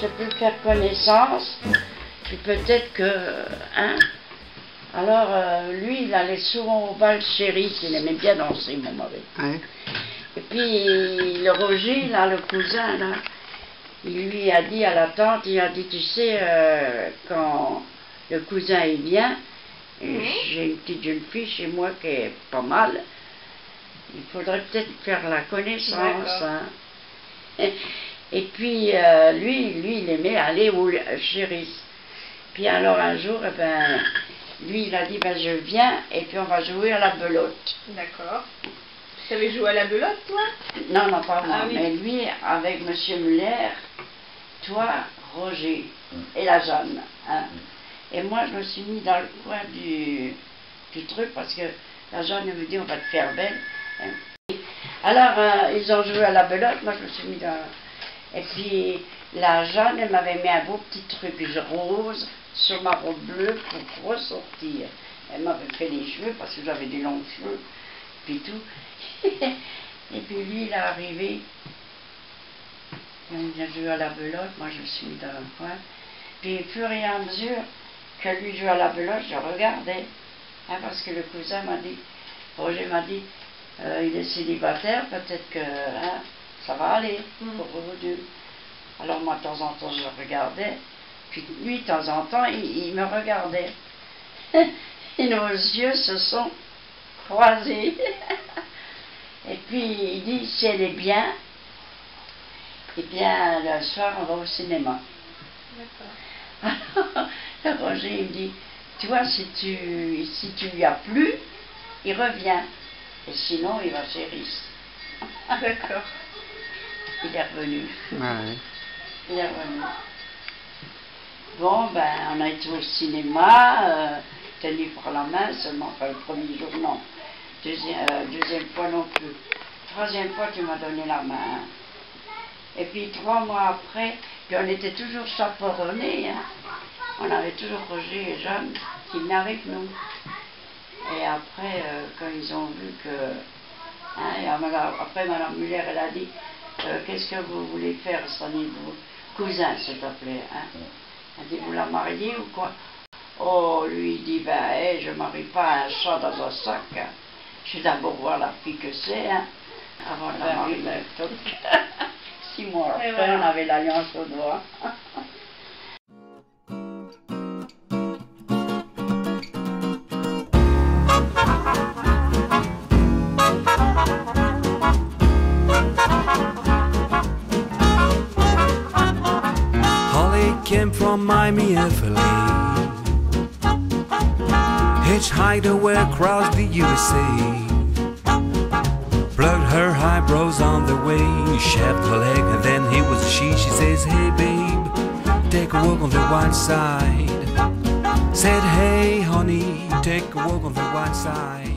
je peux faire connaissance, puis peut-être que, hein. Alors, lui, il allait souvent au bal chéri, il aimait bien danser, mon mari. Ouais. Et puis, le Roger, là, le cousin, là, il lui a dit à la tante, il a dit, tu sais, quand le cousin est bien, j'ai une petite jeune fille chez moi qui est pas mal, il faudrait peut-être faire la connaissance. Hein. Et puis, lui, il aimait aller au chéri. Puis alors, un jour, eh ben, lui, il a dit, ben, je viens, et puis on va jouer à la belote. D'accord. Tu avais joué à la belote, toi? Non, non, pas moi, oui. mais lui, avec Monsieur Muller, toi, Roger, et la Jeanne. Hein. Et moi, je me suis mis dans le coin du truc, parce que la Jeanne me dit, on va te faire belle. Hein. Alors, ils ont joué à la belote, moi, je me suis mis dans... Et puis, la Jeanne, elle m'avait mis un beau petit truc rose sur ma robe bleue pour ressortir. Elle m'avait fait les cheveux, parce que j'avais des longs cheveux, puis tout. Et puis lui, il est arrivé, il a joué à la belote, moi je me suis mis dans le coin. Puis au fur et à mesure que lui jouait à la belote, je regardais. Hein, parce que le cousin m'a dit, Roger m'a dit, il est célibataire, peut-être que hein, ça va aller pour vous deux. Alors moi de temps en temps je regardais, puis lui de temps en temps il me regardait. Et nos yeux se sont croisés. Et puis il dit, si elle est bien, eh bien le soir on va au cinéma. D'accord. Alors Roger il me dit, tu vois, si tu lui as plu, il revient. Et sinon il va chez Riss. D'accord. Il est revenu. Ouais. Il est revenu. Bon, ben on a été au cinéma, tenu par la main seulement, pas le premier jour, non. Deuxième fois non plus. Troisième fois, tu m'as donné la main. Et puis 3 mois après, puis on était toujours chaperonnés. Hein. On avait toujours Roger et Jeanne qui venaient avec nous. Et après, quand ils ont vu que... Hein, et après, Madame Muller, elle a dit, qu'est-ce que vous voulez faire, Sonny-vous? Cousin, s'il te plaît. Hein. Elle dit, vous la mariez ou quoi? Oh, lui, il dit, ben, hey, je ne marie pas un chat dans un sac. Hein. Je vais d'abord voir la fille que c'est, hein, avant de la marier. 6 mois après, voilà. On avait l'alliance au doigt. Holly came from Miami, FLA. Hitchhiked away across the USA. Plucked her eyebrows on the way. Shaved her leg and then he was she. She says, hey babe, take a walk on the white side. Said, hey honey, take a walk on the white side.